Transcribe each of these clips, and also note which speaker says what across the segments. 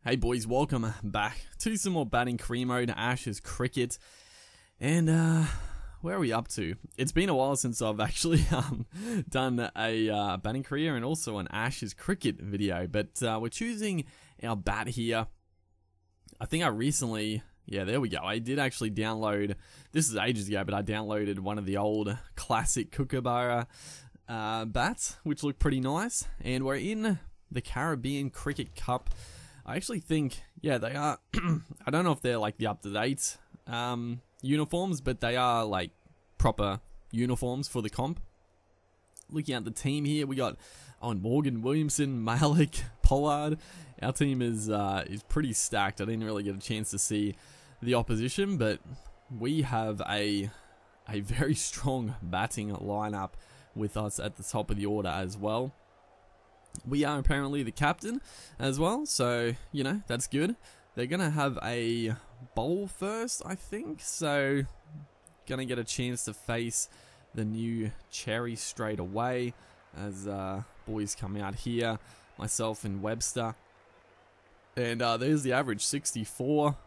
Speaker 1: Hey boys, welcome back to some more batting career mode, Ashes cricket. And where are we up to? It's been a while since I've actually done a batting career and also an Ashes cricket video, but we're choosing our bat here. I think I recently, yeah, there we go. I did actually download, this is ages ago, but I downloaded one of the old classic Kookaburra bats, which look pretty nice. And we're in the Caribbean Cricket Cup. I actually think, yeah, they are, I don't know if they're like the up-to-date uniforms, but they are like proper uniforms for the comp. Looking at the team here, we got Morgan, Williamson, Malik, Pollard. Our team is pretty stacked. I didn't really get a chance to see the opposition, but we have a very strong batting lineup with us at the top of the order as well. We are apparently the captain as well, so, you know, that's good. They're going to have a bowl first, I think, so going to get a chance to face the new Cherry straight away as boys come out here, myself and Webster. And there's the average, 64,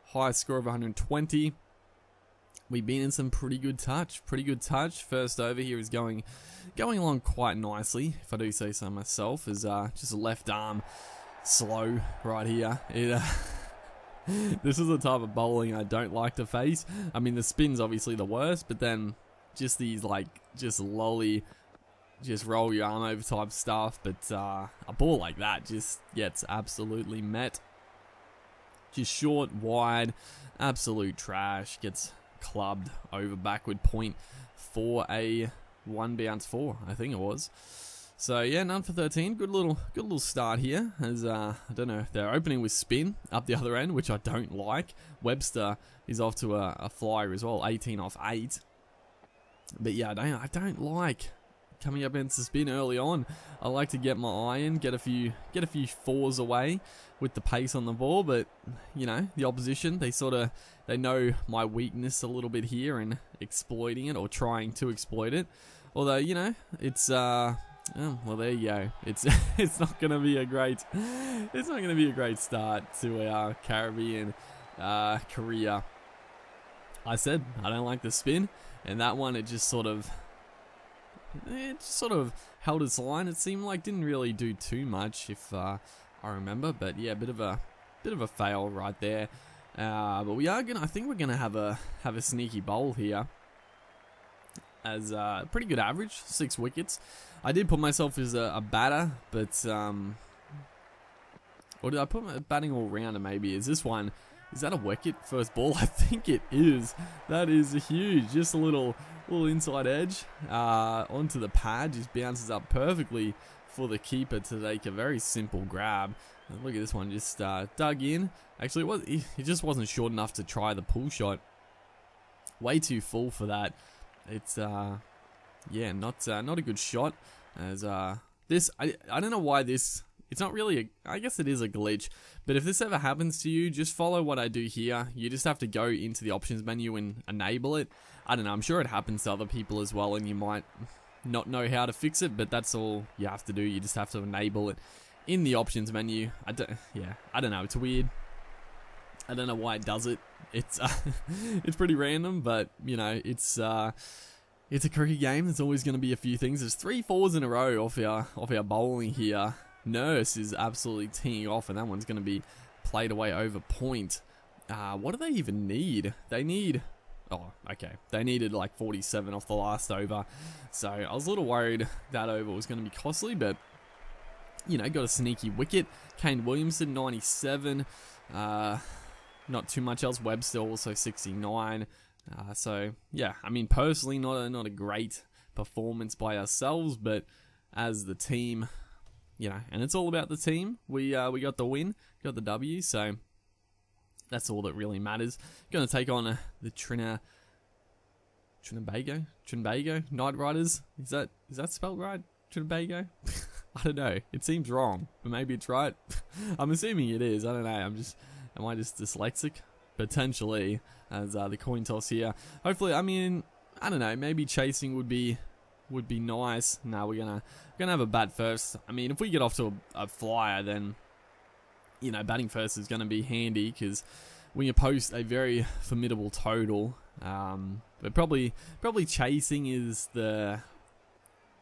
Speaker 1: highest score of 120. We've been in some pretty good touch. First over here is going along quite nicely, if I do say so myself. Is just a left arm slow right here. This is the type of bowling I don't like to face. I mean, the spin's obviously the worst, but then just these like just lolly, just roll your arm over type stuff. But a ball like that just gets absolutely met. Just short, wide, absolute trash. Gets clubbed over backward point for a one bounce 4, I think it was. So yeah, none for 13. Good little start here. As I don't know, they're opening with spin up the other end, which I don't like. Webster is off to a flyer as well, 18 off 8. But yeah, I don't like coming up against the spin early on. I like to get my iron, get a few fours away with the pace on the ball, but you know, the opposition, they know my weakness a little bit here and exploiting it or trying to exploit it. Although, you know, it's oh, well, there you go. It's not gonna be a great start to our Caribbean career. I said I don't like the spin, and that one it just sort of held its line. It seemed like didn't really do too much, if I remember. But yeah, bit of a fail right there. But we are I think we're gonna have a sneaky bowl here. As a pretty good average, 6 wickets. I did put myself as a batter, but or did I put my batting all rounder? Maybe is this one? Is that a wicket first ball? I think it is. That is huge. Just a little inside edge onto the pad. Just bounces up perfectly for the keeper to take a very simple grab. And look at this one, just dug in. Actually, it just wasn't short enough to try the pull shot. Way too full for that. It's yeah, not a good shot. As this, I don't know why this. It's not really I guess it is a glitch, but if this ever happens to you, just follow what I do here. You just have to go into the options menu and enable it. I don't know, I'm sure it happens to other people as well, and you might not know how to fix it, but that's all you have to do. You just have to enable it in the options menu. I don't know, it's weird. I don't know why it does it. It's it's pretty random, but you know, it's a cricket game. There's always going to be a few things. There's 3 fours in a row off our bowling here. Nurse is absolutely teeing off, and that one's going to be played away over point. What do they even need? They need, oh, okay. They needed like 47 off the last over. So I was a little worried that over was going to be costly, but you know, got a sneaky wicket. Kane Williamson, 97. Not too much else. Webster also 69. So yeah, I mean, personally, not a great performance by ourselves, but as the team, you know, and it's all about the team. We got the win, got the W, so that's all that really matters. Going to take on the Trinbago Night Riders. Is that spelled right? Trinbago? I don't know. It seems wrong, but maybe it's right. I'm assuming it is. I don't know. Am I just dyslexic? Potentially, as the coin toss here. Hopefully, I mean, I don't know. Maybe chasing would be nice. No, we're gonna have a bat first. I mean, if we get off to a flyer, then you know, batting first is going to be handy because we can post a very formidable total. But probably chasing is the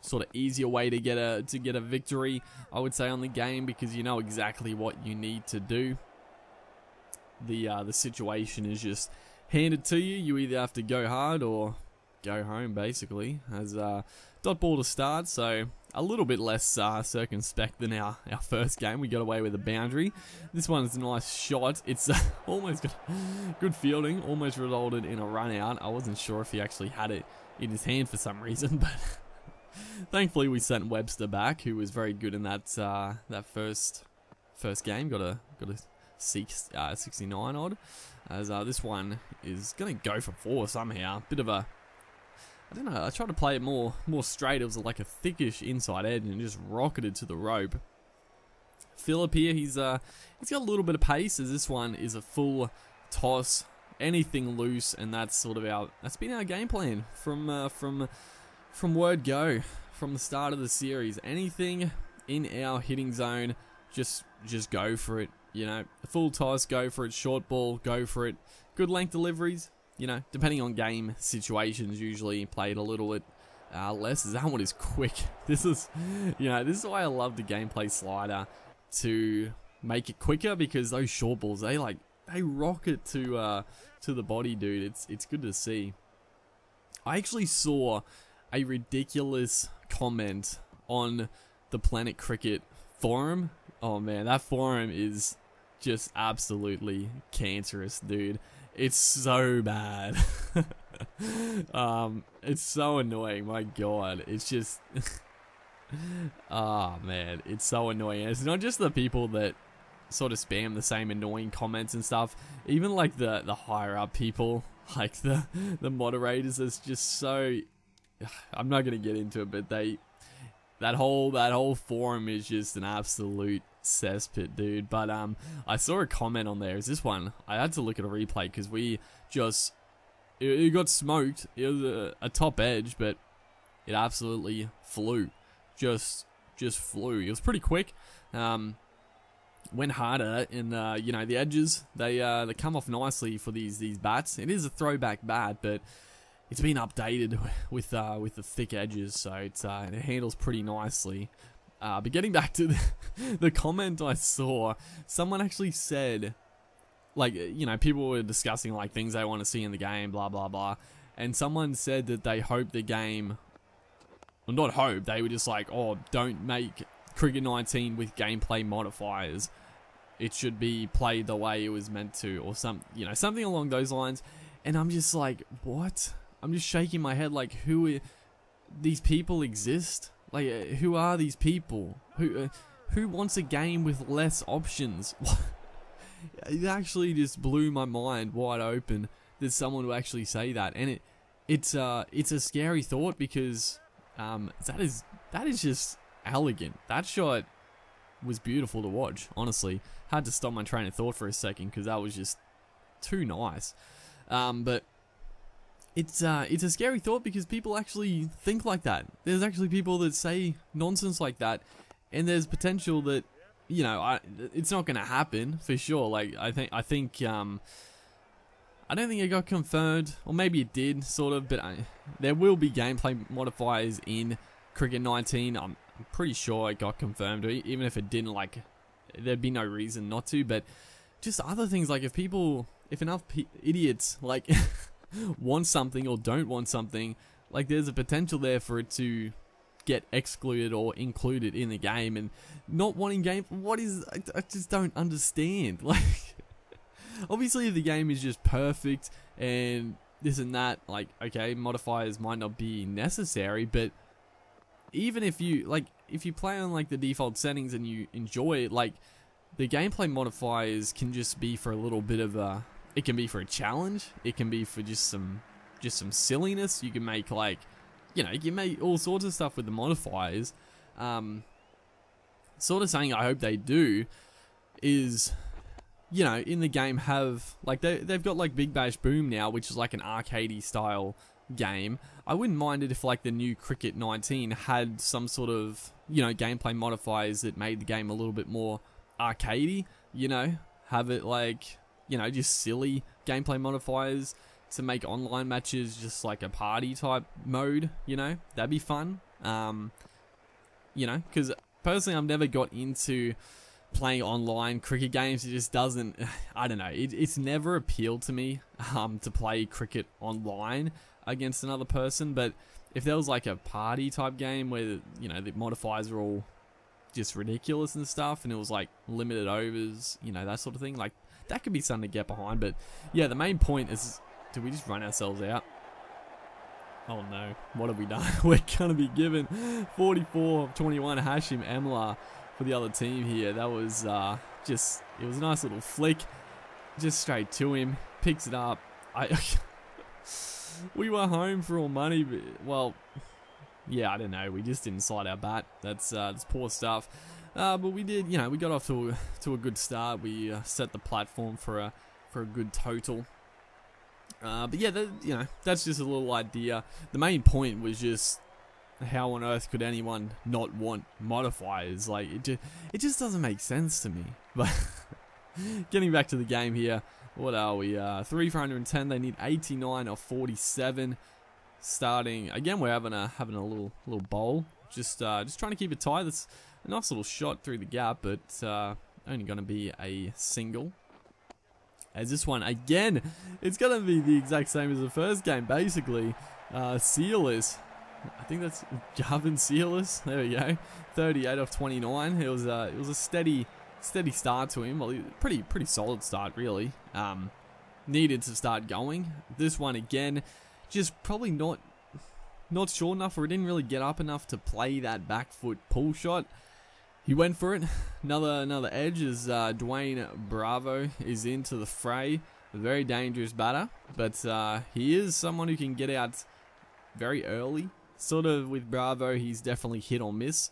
Speaker 1: sort of easier way to get a victory, I would say, on the game, because you know exactly what you need to do. The situation is just handed to you. You either have to go hard or go home, basically, as dot ball to start. So a little bit less circumspect than our first game. We got away with a boundary. This one's a nice shot. It's almost got good fielding, almost resulted in a run out. I wasn't sure if he actually had it in his hand for some reason, but thankfully we sent Webster back, who was very good in that first game. Got a 69 odd. As this one is gonna go for 4 somehow. Bit of a, I don't know, I tried to play it more straight. It was like a thickish inside edge and just rocketed to the rope. Phillip here, he's got a little bit of pace, as this one is a full toss, anything loose, and that's been our game plan from word go, from the start of the series. Anything in our hitting zone, just go for it. You know, full toss, go for it. Short ball, go for it. Good length deliveries, you know, depending on game situations, usually played a little bit less. That one is quick. This is why I love the gameplay slider, to make it quicker, because those short balls, they rocket to the body, dude. It's good to see. I actually saw a ridiculous comment on the Planet Cricket forum. Oh man, that forum is just absolutely cancerous, dude. It's so bad. It's so annoying, my god. It's just oh man, it's so annoying. It's not just the people that sort of spam the same annoying comments and stuff. Even like the higher up people, like the moderators, is just so, I'm not gonna get into it, but that whole forum is just an absolute cesspit, dude. But I saw a comment on there. Is this one? I had to look at a replay because it got smoked. It was a top edge, but it absolutely flew. Just flew. It was pretty quick. Went harder, and you know, the edges, they come off nicely for these bats. It is a throwback bat, but it's been updated with the thick edges, so it handles pretty nicely. But getting back to the comment I saw, someone actually said, like, you know, people were discussing like things they want to see in the game, blah blah blah, and someone said that they hope the game, well, not hope, they were just like, oh, don't make Cricket 19 with gameplay modifiers. It should be played the way it was meant to, or something along those lines. And I'm just like, what? I'm just shaking my head, like, these people exist? Like, who are these people? Who wants a game with less options? It actually just blew my mind wide open that someone would actually say that, and it's a scary thought, because that is just elegant. That shot was beautiful to watch. Honestly, had to stop my train of thought for a second because that was just too nice. But it's a scary thought because people actually think like that. There's actually people that say nonsense like that, and there's potential that, you know, it's not going to happen for sure. Like, I think I don't think it got confirmed, or maybe it did, sort of, but there will be gameplay modifiers in Cricket 19. I'm pretty sure it got confirmed, even if it didn't, like, there'd be no reason not to. But just other things, like, if enough idiots, like, want something or don't want something, like, there's a potential there for it to get excluded or included in the game. And not wanting game, I just don't understand. Like, obviously if the game is just perfect and this and that, like, okay, modifiers might not be necessary, but even if you play on like the default settings and you enjoy it, like, the gameplay modifiers can just be for a little bit of it can be for a challenge, it can be for just some silliness. You can make, like, you know, you can make all sorts of stuff with the modifiers. Sort of saying I hope they do is, you know, in the game have, like, they've got like Big Bash Boom now, which is like an arcadey style game. I wouldn't mind it if, like, the new Cricket 19 had some sort of, you know, gameplay modifiers that made the game a little bit more arcadey. you know, have it like, you know, just silly gameplay modifiers to make online matches just like a party type mode, you know, that'd be fun. You know, because personally I've never got into playing online cricket games. It just doesn't, I don't know, it's never appealed to me to play cricket online against another person. But if there was like a party type game where, you know, the modifiers are all just ridiculous and stuff, and it was like limited overs, you know, that sort of thing, like that could be something to get behind. But yeah, the main point is, did we just run ourselves out? Oh no, what have we done? We're gonna be given 44-21 Hashim Amla for the other team here. That was just, it was a nice little flick, just straight to him, picks it up. We were home for all money, but, well, yeah, I don't know, we just didn't slide our bat. That's poor stuff. But we did, you know, we got off to a good start. We set the platform for a good total. But yeah, you know, that's just a little idea. The main point was just, how on earth could anyone not want modifiers? Like, it just doesn't make sense to me. But getting back to the game here, what are we? 3 for 110. They need 89 or 47. Starting again, we're having a little bowl. Just trying to keep it tight. That's a nice little shot through the gap, but only going to be a single. As this one, again, it's going to be the exact same as the first game, basically. Sealers. I think that's Gavin Sealers. There we go. 38 off 29. It was a steady start to him. Well, pretty solid start, really. Needed to start going. This one, again, just probably not short enough, or he didn't really get up enough to play that back foot pull shot. He went for it. Another edge as Dwayne Bravo is into the fray. A very dangerous batter, but he is someone who can get out very early. Sort of with Bravo, he's definitely hit or miss.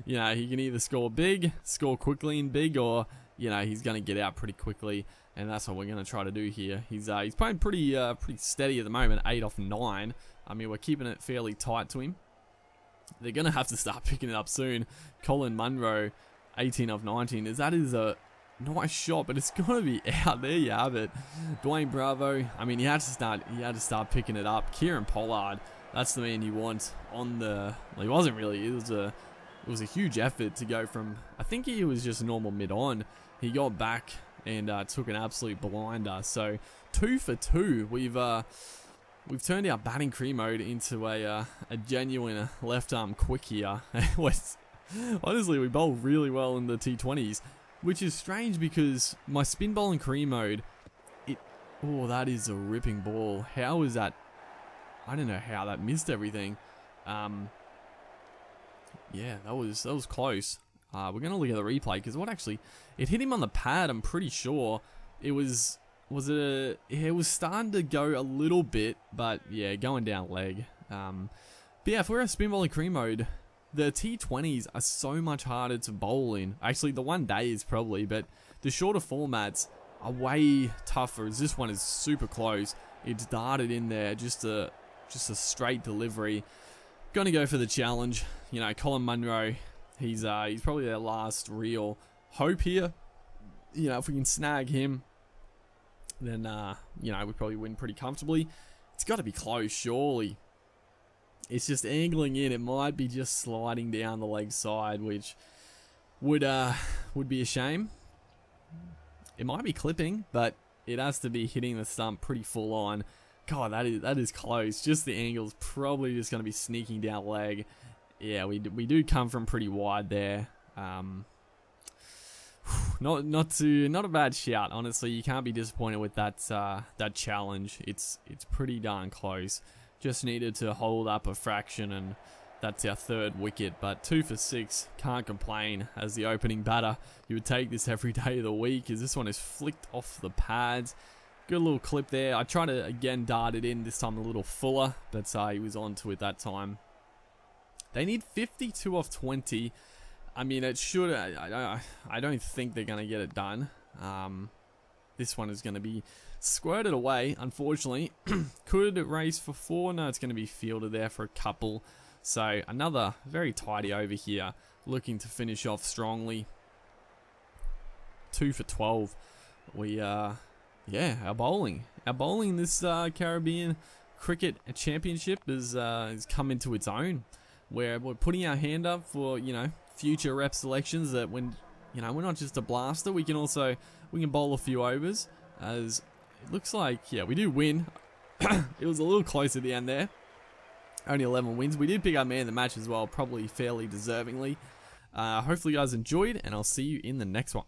Speaker 1: You know, he can either score big, score quickly and big, or, you know, he's going to get out pretty quickly, and that's what we're going to try to do here. He's playing pretty steady at the moment, 8 off 9. I mean, we're keeping it fairly tight to him. They're going to have to start picking it up soon. Colin Munro, 18 off 19. That is a nice shot, but it's going to be out. There you have it. Dwayne Bravo, I mean, he had to start picking it up. Kieran Pollard, that's the man you want on the... Well, he wasn't really. It was a huge effort to go from... I think he was just normal mid-on. He got back and took an absolute blinder. So, 2 for 2. We've turned our batting career mode into a genuine left arm quick here. Honestly, we bowl really well in the T20s, which is strange because my spin bowling career mode, oh, that is a ripping ball. How is that? I don't know how that missed everything. Yeah, that was close. We're gonna look at the replay because it hit him on the pad. I'm pretty sure it was. It was starting to go a little bit, but yeah, going down leg. But yeah, if we're a spin bowling career mode, the T20s are so much harder to bowl in. Actually, the one day is probably, but the shorter formats are way tougher. As this one is super close. It's darted in there, just a straight delivery. Gonna go for the challenge. You know, Colin Munro, he's probably their last real hope here. You know, if we can snag him, then, you know, we probably win pretty comfortably. It's got to be close, surely. It's just angling in. It might be just sliding down the leg side, which would be a shame. It might be clipping, but it has to be hitting the stump pretty full on. God, that is close. Just the angle's probably just going to be sneaking down leg. Yeah, we do come from pretty wide there. Not a bad shout, honestly. You can't be disappointed with that challenge. It's pretty darn close. Just needed to hold up a fraction, and that's our third wicket. But 2 for 6, can't complain. As the opening batter, you would take this every day of the week, as this one is flicked off the pads. Good little clip there. I tried to again dart it in, this time a little fuller, but he was onto it that time. They need 52 off 20. I mean, it should. I don't think they're going to get it done. This one is going to be squirted away, unfortunately. Could race for 4. No, it's going to be fielded there for a couple. So, another very tidy over here. Looking to finish off strongly. 2 for 12. We, yeah, our bowling in this Caribbean Cricket Championship has come into its own, where we're putting our hand up for, you know, future rep selections, that when, you know, we're not just a blaster, we can bowl a few overs, as it looks like, yeah, we do win. It was a little close at the end there. Only 11 wins. We did pick up man of the match as well, probably fairly deservingly. Hopefully you guys enjoyed, and I'll see you in the next one.